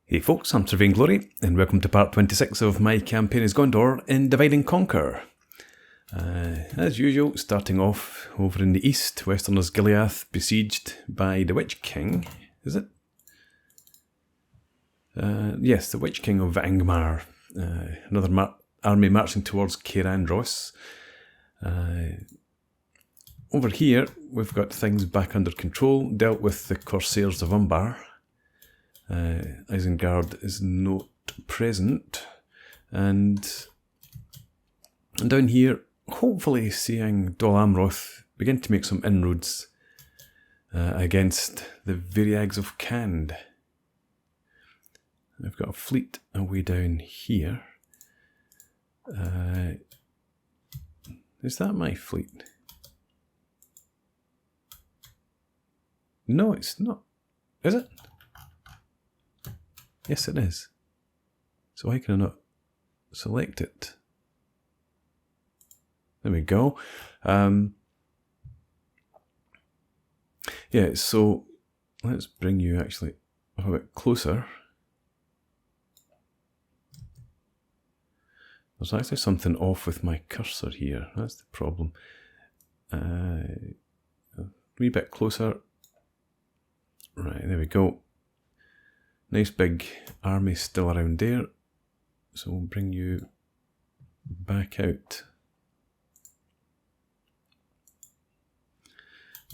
Hey folks, I'm Sir Vainglory, and welcome to part 26 of my campaign as Gondor in Divide and Conquer. As usual, starting off over in the east, Western Osgiliath, besieged by the Witch King, is it? Yes, the Witch King of Angmar. Another army marching towards Cair Andros. Over here, we've got things back under control, dealt with the Corsairs of Umbar. Isengard is not present, and down here, hopefully seeing Dol Amroth begin to make some inroads against the Variags of Khand. I've got a fleet away down here. Is that my fleet? No, it's not. Is it? Yes, it is. So why can I not select it? There we go. Yeah, so let's bring you actually a bit closer. There's actually something off with my cursor here. That's the problem. A wee bit closer. Right, there we go. Nice big army still around there, so we'll bring you back out.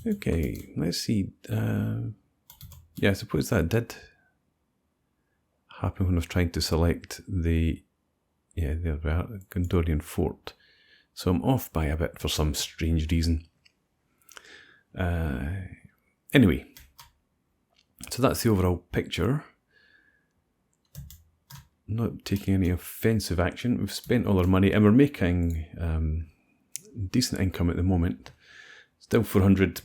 Okay, let's see. Yeah, I suppose that did happen when I was trying to select the, yeah, there we are, Gondorian fort. So I'm off by a bit for some strange reason. Anyway, so that's the overall picture. Not taking any offensive action. We've spent all our money and we're making decent income at the moment. Still 400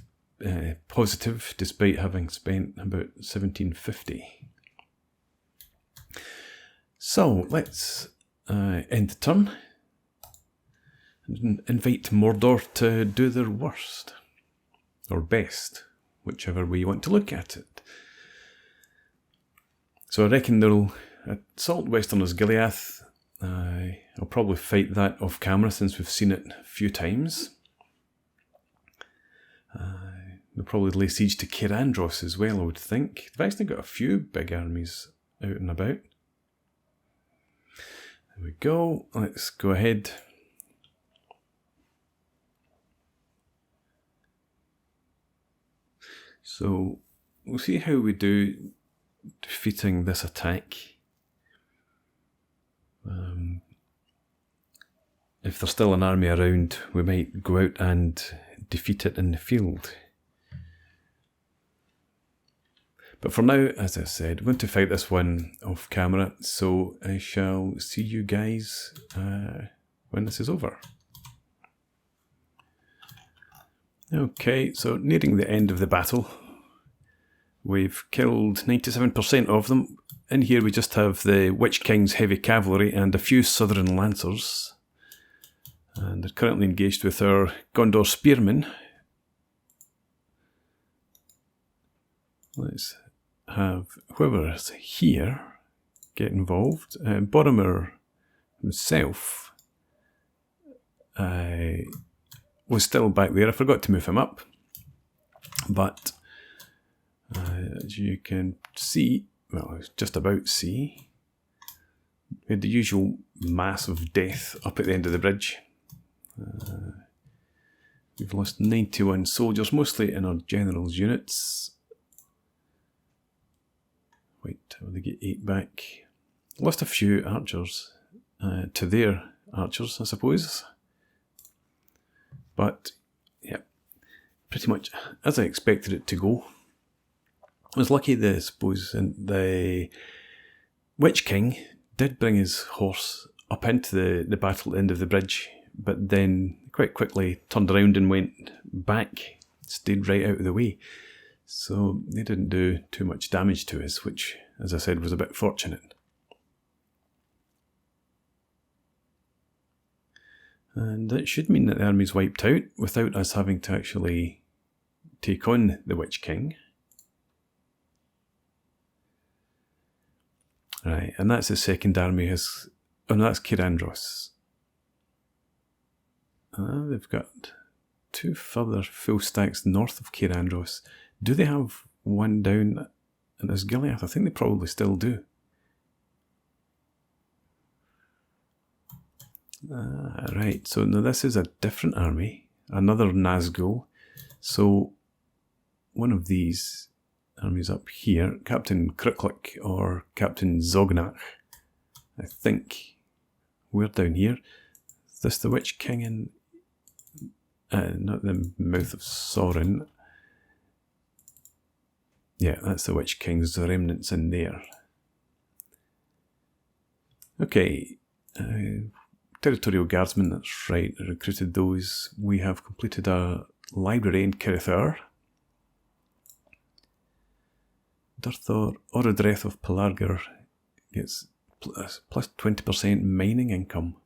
positive despite having spent about 1750. So let's end the turn and invite Mordor to do their worst or best, whichever way you want to look at it. So I reckon they'll assault Western Osgiliath. I'll probably fight that off camera since we've seen it a few times. They'll probably lay siege to Cair Andros as well, I would think. They've actually got a few big armies out and about. There we go. Let's go ahead. So we'll see how we do defeating this attack. If there's still an army around, we might go out and defeat it in the field. But for now, as I said, I'm going to fight this one off camera, so I shall see you guys when this is over. Okay, so nearing the end of the battle. We've killed 97% of them. In here we just have the Witch King's heavy cavalry and a few southern lancers. And they're currently engaged with our Gondor spearmen. Let's have whoever is here get involved. Boromir himself was still back there. I forgot to move him up. But as you can see, well, just about see, we had the usual mass of death up at the end of the bridge. We've lost 91 soldiers, mostly in our general's units. Wait, will they get 8 back? Lost a few archers to their archers, I suppose. But, yeah, pretty much as I expected it to go. I was lucky, I suppose, and the Witch King did bring his horse up into the battle at the end of the bridge, but then quite quickly turned around and went back, stayed right out of the way. So they didn't do too much damage to us, which, as I said, was a bit fortunate. And that should mean that the army's wiped out without us having to actually take on the Witch King. Right, and that's the second army. Oh no, that's Cair Andros. They've got 2 further full stacks north of Cair Andros. Do they have one down in Osgiliath? I think they probably still do. Right, so now this is a different army, another Nazgul. So one of these armies up here, Captain Kruklik or Captain Zognach, I think we're down here. Is this the Witch King in... not the mouth of Sauron. Yeah, that's the Witch King's remnants in there. Okay, Territorial Guardsmen, that's right, I recruited those. We have completed a library in Denethor. Denethor, Orodreth of Pelargir gets plus 20% mining income.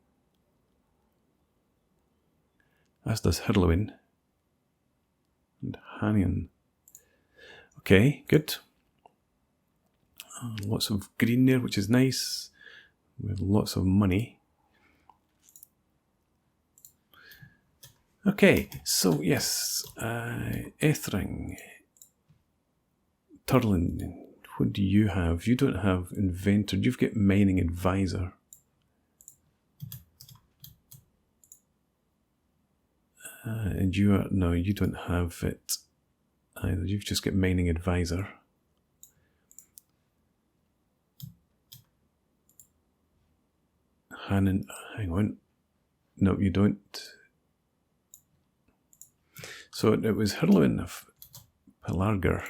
As does Hirlwyn and Hanion. Okay, good. Lots of green there, which is nice. We have lots of money. Okay, so yes, Ethring, Turlin, what do you have? You don't have Inventor, you've got Mining Advisor. And you are, no, you don't have it either, you've just got Mining Advisor. Hang on, no you don't. So it was Hirlwyn of Pelargir.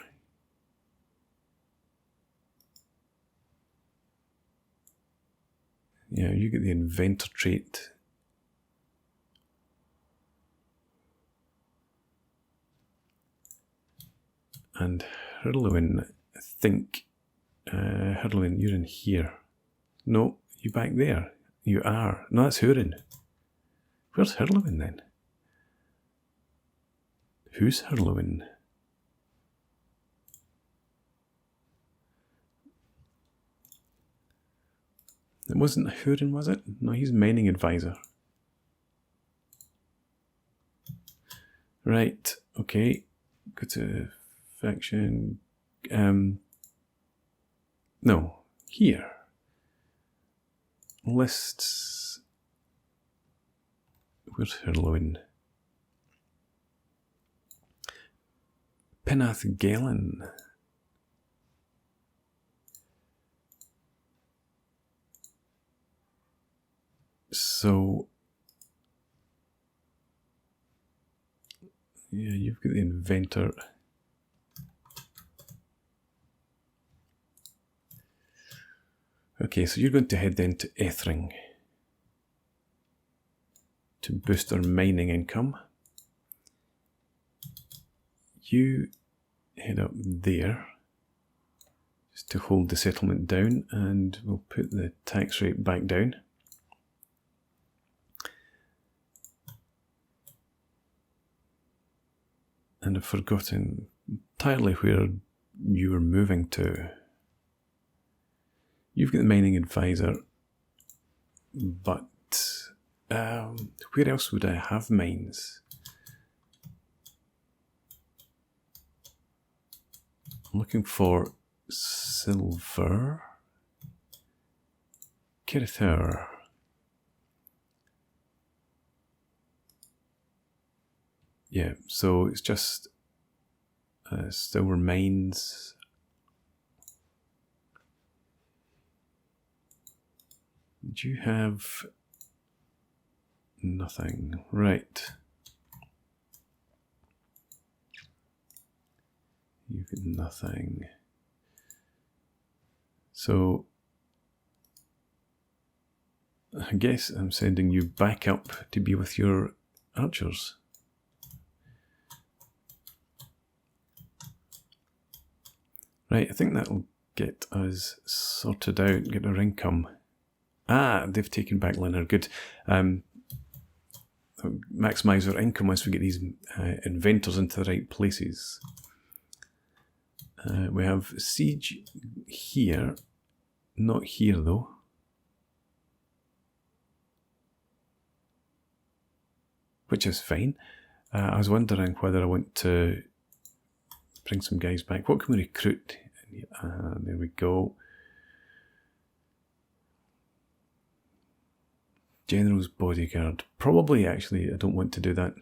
Yeah, you get the Inventor trait. And Hirlwyn, I think, Hirlwyn, you're in here. No, you back there. You are. No, that's Hurin. Where's Hirlwyn then? Who's Hirlwyn? It wasn't Hurin, was it? No, he's Mining Advisor. Right, okay. Go to faction. No, here. Lists. Where's Hirlwyn? Pinath Galen. So, yeah, you've got the Inventor. Okay, so you're going to head then to Ethring to boost our mining income. You head up there just to hold the settlement down, and we'll put the tax rate back down. And I've forgotten entirely where you were moving to. You've got the Mining Advisor, but where else would I have mines? I'm looking for silver. Denethor. Yeah, so it's just silver mines. Do you have nothing? Right. You've got nothing. So I guess I'm sending you back up to be with your archers. Right, I think that'll get us sorted out, get our income. Ah, they've taken back Linner, good. Maximise our income once we get these inventors into the right places. We have siege here. Not here though. Which is fine. I was wondering whether I want to bring some guys back. What can we recruit? There we go. General's bodyguard. Probably, actually, I don't want to do that.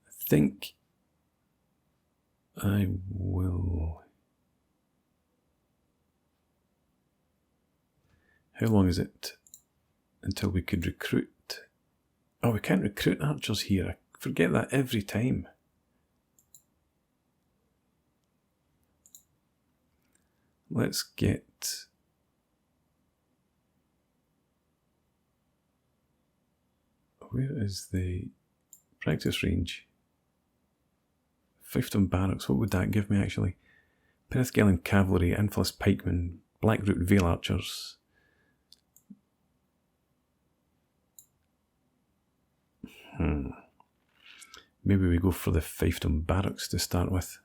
I think I will. How long is it until we could recruit? Oh, we can't recruit archers here. I forget that every time. Let's get... Where is the practice range? Fiefdom Barracks. What would that give me, actually? Penethgelen Cavalry, Infilus Pikemen, Blackroot Vale Archers. Maybe we go for the Fiefdom Barracks to start with.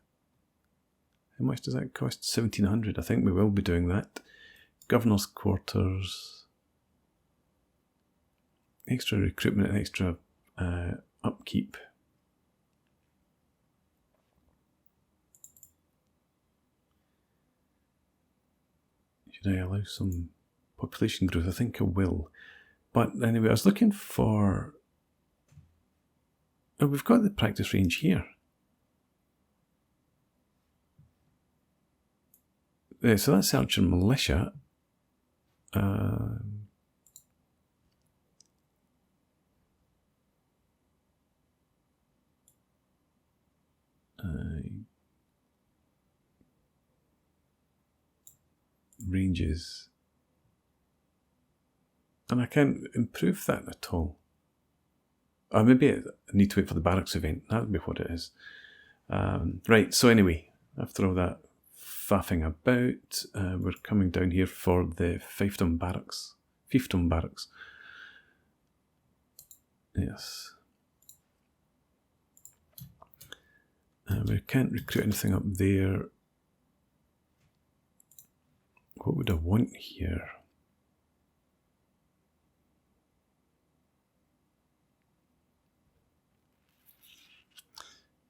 How much does that cost? 1,700. I think we will be doing that. Governor's Quarters. Extra recruitment and extra upkeep. Should I allow some population growth? I think I will. But anyway, I was looking for... Oh, we've got the practice range here. So that's Archer Militia. Ranges. And I can't improve that at all. Maybe I need to wait for the barracks event. That would be what it is. Right, so anyway, after all that faffing about, we're coming down here for the Fiefdom Barracks. Fiefdom Barracks. Yes. We can't recruit anything up there. What would I want here?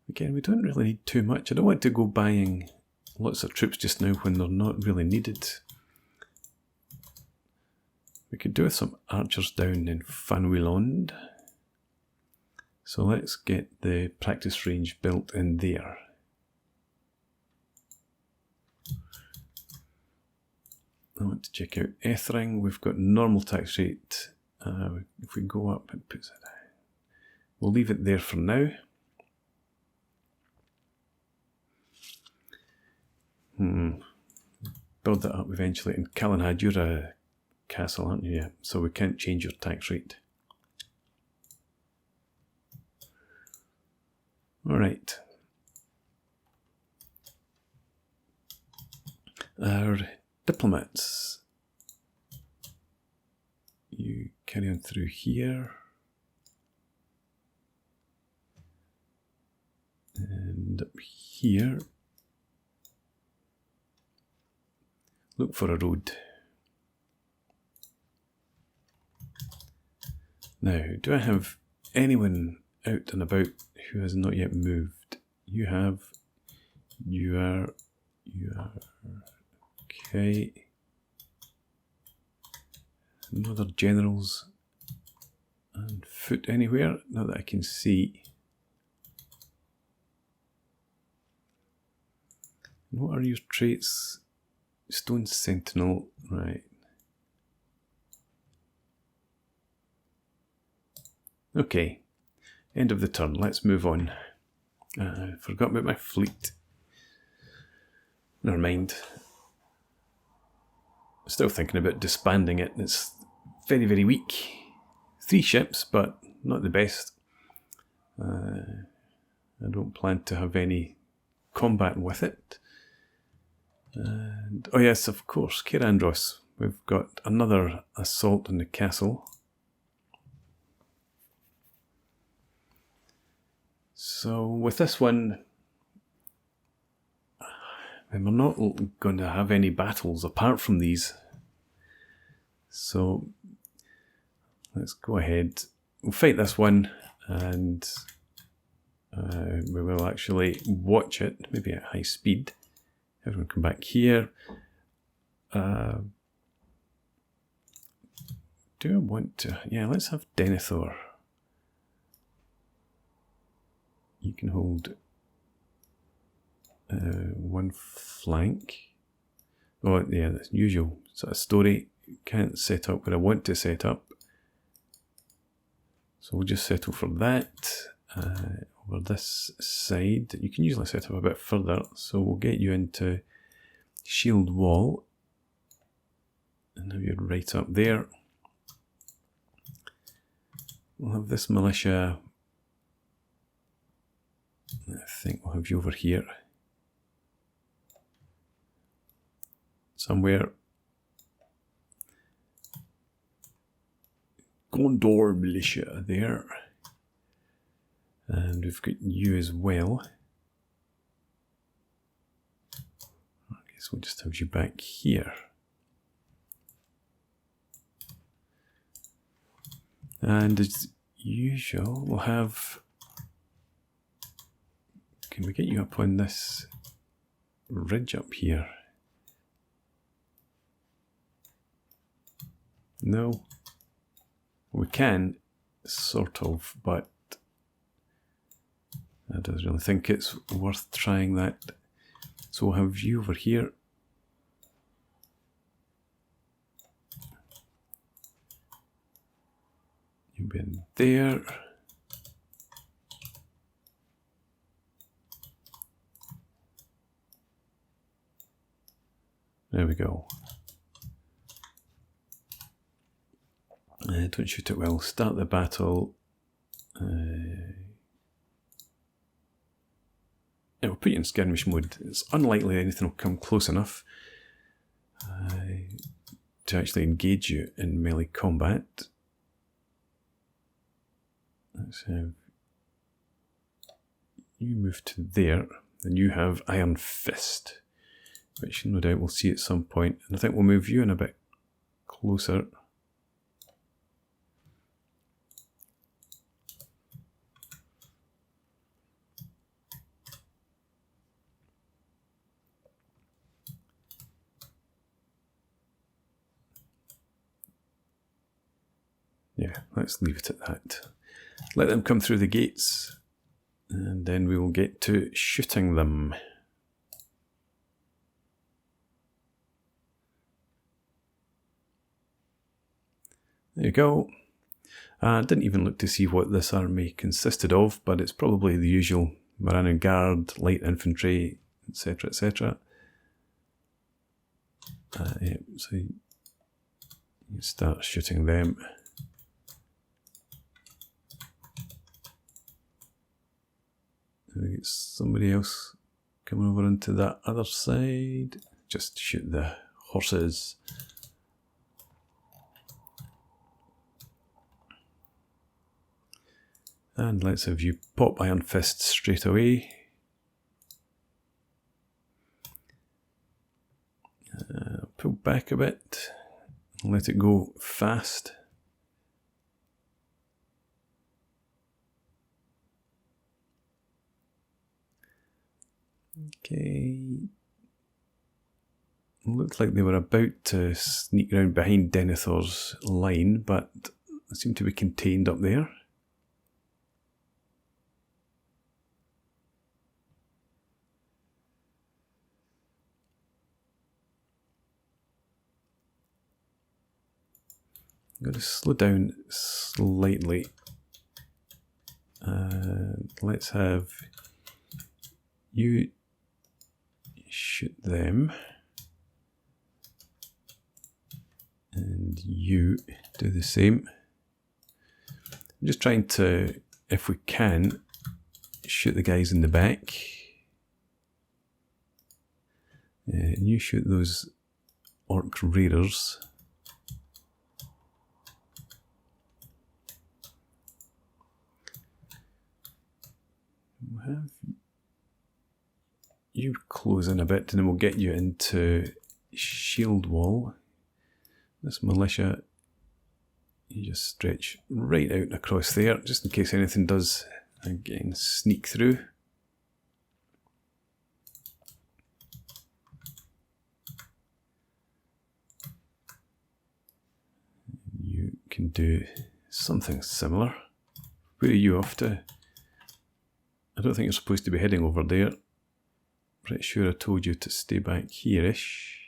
Again, we don't really need too much. I don't want to go buying lots of troops just now when they're not really needed. We could do with some archers down in Fanwilond. So let's get the practice range built in there. I want to check out Ethring. We've got normal tax rate. If we go up, it puts it. We'll leave it there for now. Build that up eventually. And Calenhad, you're a castle, aren't you? Yeah. So we can't change your tax rate. All right. Our diplomats. You carry on through here. And up here. Look for a road. Now, do I have anyone out and about who has not yet moved? You have. You are. Okay. No other generals and foot anywhere, not that I can see. And what are your traits? Stone Sentinel, right. Okay, end of the turn, let's move on. I forgot about my fleet. Never mind. Still thinking about disbanding it. It's very, very weak. 3 ships, but not the best. I don't plan to have any combat with it. And, oh yes, of course, Cair Andros. We've got another assault on the castle. So with this one, and we're not going to have any battles apart from these. So let's go ahead. We'll fight this one, and we will actually watch it, maybe at high speed. Everyone come back here. Do I want to? Yeah, let's have Denethor. You can hold one flank. Oh, yeah, that's usual sort of story. Can't set up what I want to set up. So we'll just settle for that. Over this side, you can usually set up a bit further. So we'll get you into shield wall. And now you're right up there. We'll have this militia. I think we'll have you over here. Somewhere. Gondor militia there. And we've got you as well. I guess we'll just have you back here. And as usual, we'll have... Can we get you up on this ridge up here? No. We can, sort of, but I don't really think it's worth trying that. So we'll have you over here. You'll be in there. There we go. Don't shoot it well. Start the battle. We'll put you in skirmish mode. It's unlikely anything will come close enough to actually engage you in melee combat. Let's have you move to there, and you have Iron Fist, which no doubt we'll see at some point. And I think we'll move you in a bit closer. Yeah, let's leave it at that. Let them come through the gates, and then we will get to shooting them. There you go. I didn't even look to see what this army consisted of, but it's probably the usual Morannon Guard, light infantry, etc., etc. Yeah, so you start shooting them. We get somebody else coming over into that other side. Just shoot the horses. And let's have you pop Iron Fist straight away. Pull back a bit. Let it go fast. Okay. Looked like they were about to sneak around behind Denethor's line, but they seem to be contained up there. I'm going to slow down slightly. Let's have you shoot them. And you do the same. I'm just trying to, if we can, shoot the guys in the back. And you shoot those orc raiders. We'll have you close in a bit, and then we'll get you into shield wall. This militia, you just stretch right out across there, just in case anything does, again, sneak through. You can do something similar. Where are you off to? I don't think you're supposed to be heading over there. Pretty sure I told you to stay back here-ish.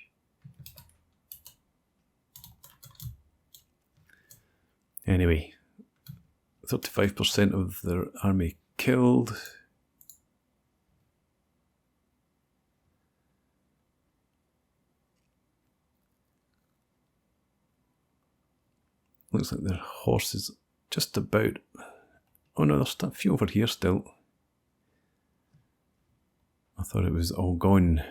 Anyway, 35% of their army killed. Looks like their horse is just about... Oh no, there's a few over here still. I thought it was all gone.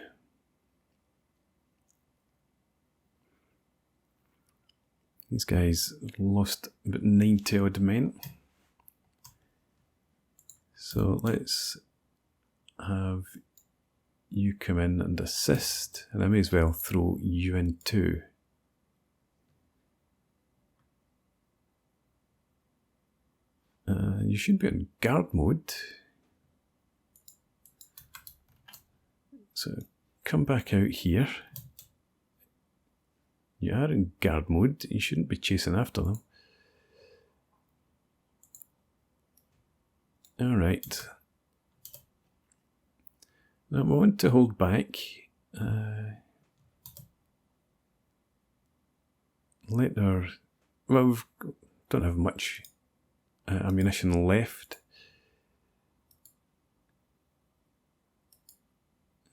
These guys lost about 90 odd men. So let's have you come in and assist, and I may as well throw you in too. You should be in guard mode. So come back out here. You are in guard mode. You shouldn't be chasing after them. Alright. Now we want to hold back. Let our... Well, we don't have much ammunition left.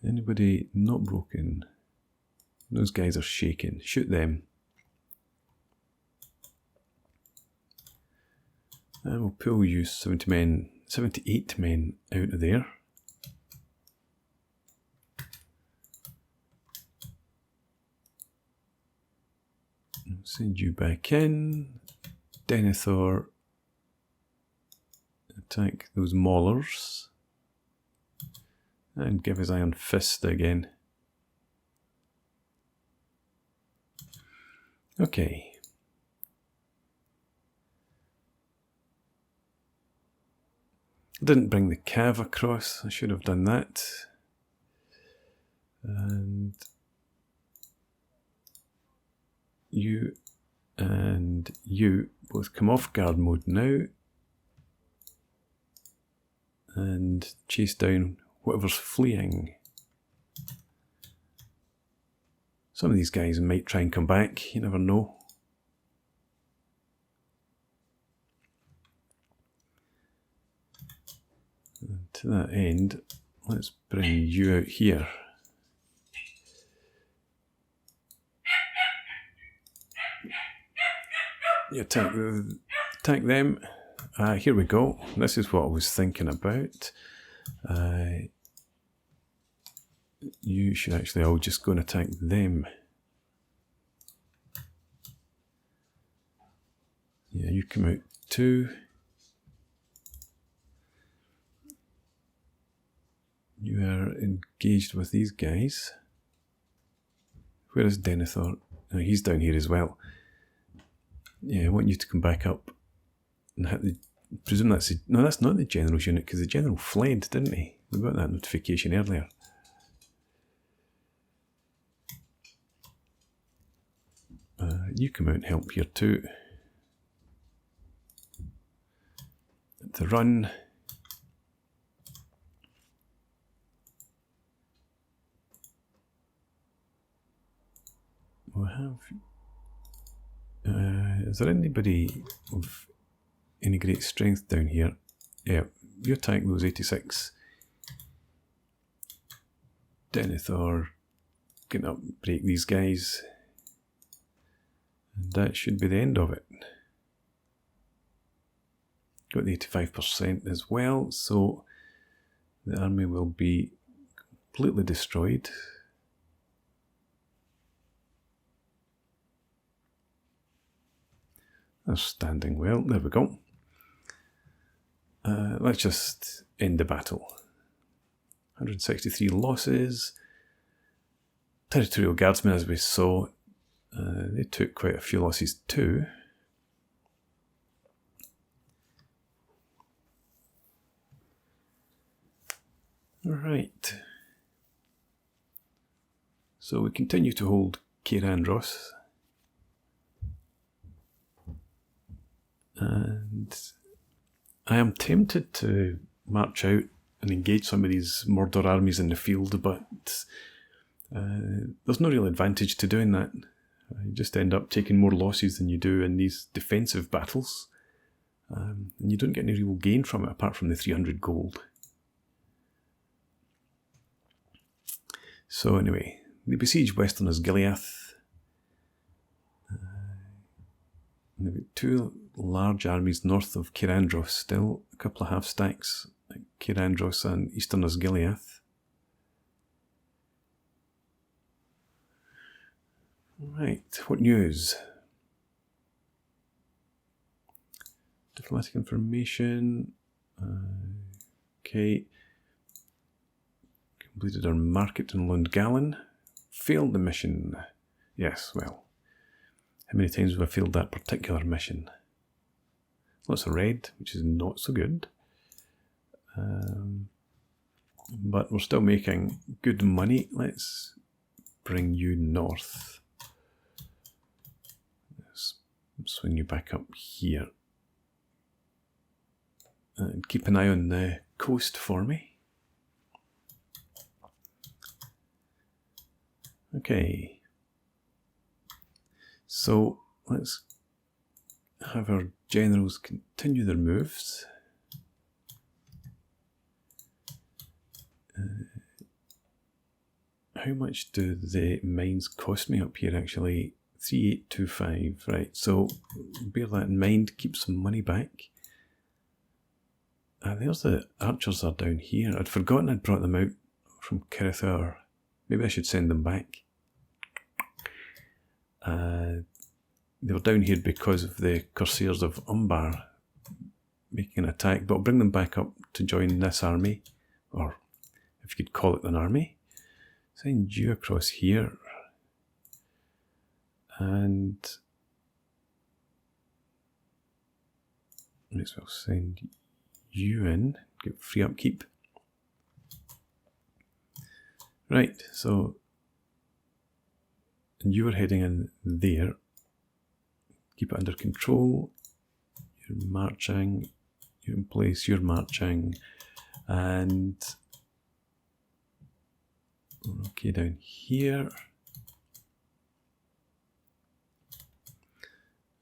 Anybody not broken? Those guys are shaking. Shoot them. And we'll pull you 78 men out of there. I'll send you back in. Denethor, attack those maulers. And give his iron fist again. Okay. I didn't bring the cav across. I should have done that. And you both come off guard mode now. And chase down whatever's fleeing. Some of these guys might try and come back, you never know. And to that end, let's bring you out here. You attack them. Here we go. This is what I was thinking about. You should actually all just go and attack them. Yeah, you come out too. You are engaged with these guys. Where is Denethor? Oh, he's down here as well. Yeah, I want you to come back up and hit the... Presume that's the... No, that's not the general's unit, because the general fled, didn't he? We got that notification earlier. You come out and help here too. At the run. We'll have... is there anybody of any great strength down here? Yeah, you attack those 86. Denethor, get up, break these guys. And that should be the end of it. Got the 85% as well, so the army will be completely destroyed. They're standing well. There we go. Let's just end the battle. 163 losses. Territorial Guardsmen, as we saw, they took quite a few losses too. Right. So we continue to hold Cair Andros. And I am tempted to march out and engage some of these Mordor armies in the field, but there's no real advantage to doing that. You just end up taking more losses than you do in these defensive battles. And you don't get any real gain from it apart from the 300 gold. So anyway, they besiege Western Osgiliath. They've got two large armies north of Cair Andros still, a couple of half stacks at Cair Andros and Eastern Osgiliath. Right, what news? Diplomatic information. Okay. Completed our market in Lundgalen. Failed the mission. Yes, well. How many times have I failed that particular mission? Lots of red, which is not so good. But we're still making good money. Let's bring you north. Let's swing you back up here. And keep an eye on the coast for me. Okay. So let's have our generals continue their moves. How much do the mines cost me up here actually? 3825, right, so bear that in mind, keep some money back. There's the archers are down here. I'd forgotten I'd brought them out from Denethor. Maybe I should send them back. They were down here because of the Corsairs of Umbar making an attack, but I'll bring them back up to join this army, or if you could call it an army. Send you across here. And may as well send you in, get free upkeep. Right, so you are heading in there. Keep it under control. You're marching. You're in place. You're marching. And okay, down here.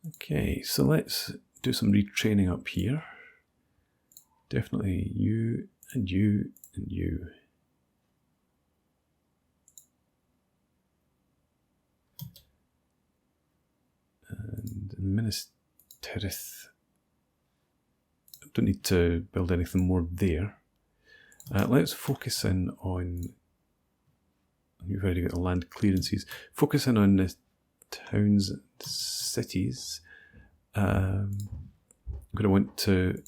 Okay, so let's do some retraining up here. Definitely you and you and you. And Minas Tirith. Don't need to build anything more there. Let's focus in on. You've already got the land clearances. Focus in on the towns and cities. I'm going to want to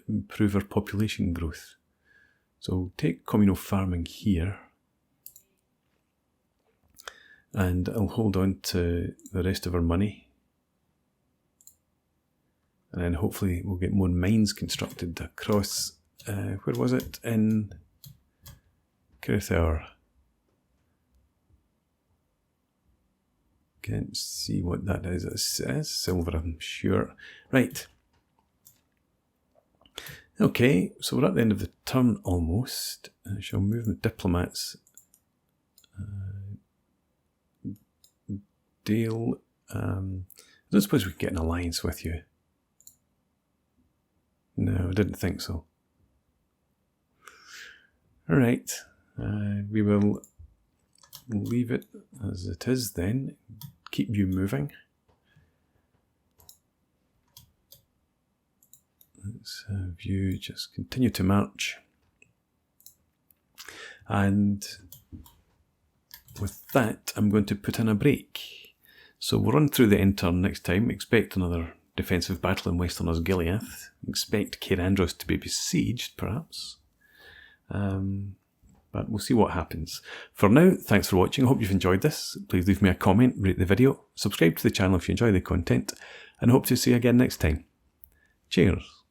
improve our population growth. So take communal farming here. And I'll hold on to the rest of our money. And then hopefully we'll get more mines constructed across, where was it? In Denethor. Can't see what that is. It says silver, I'm sure. Right. Okay, so we're at the end of the turn almost. I shall move the diplomats. Deal. I don't suppose we could get an alliance with you. No, I didn't think so. Alright. We will leave it as it is then. Keep you moving. Let's have you just continue to march. And with that, I'm going to put in a break. So we'll run through the end turn next time. Expect another defensive battle in Western Osgiliath. Expect Cair Andros to be besieged, perhaps. But we'll see what happens. For now, thanks for watching. I hope you've enjoyed this. Please leave me a comment, rate the video, subscribe to the channel if you enjoy the content, and I hope to see you again next time. Cheers.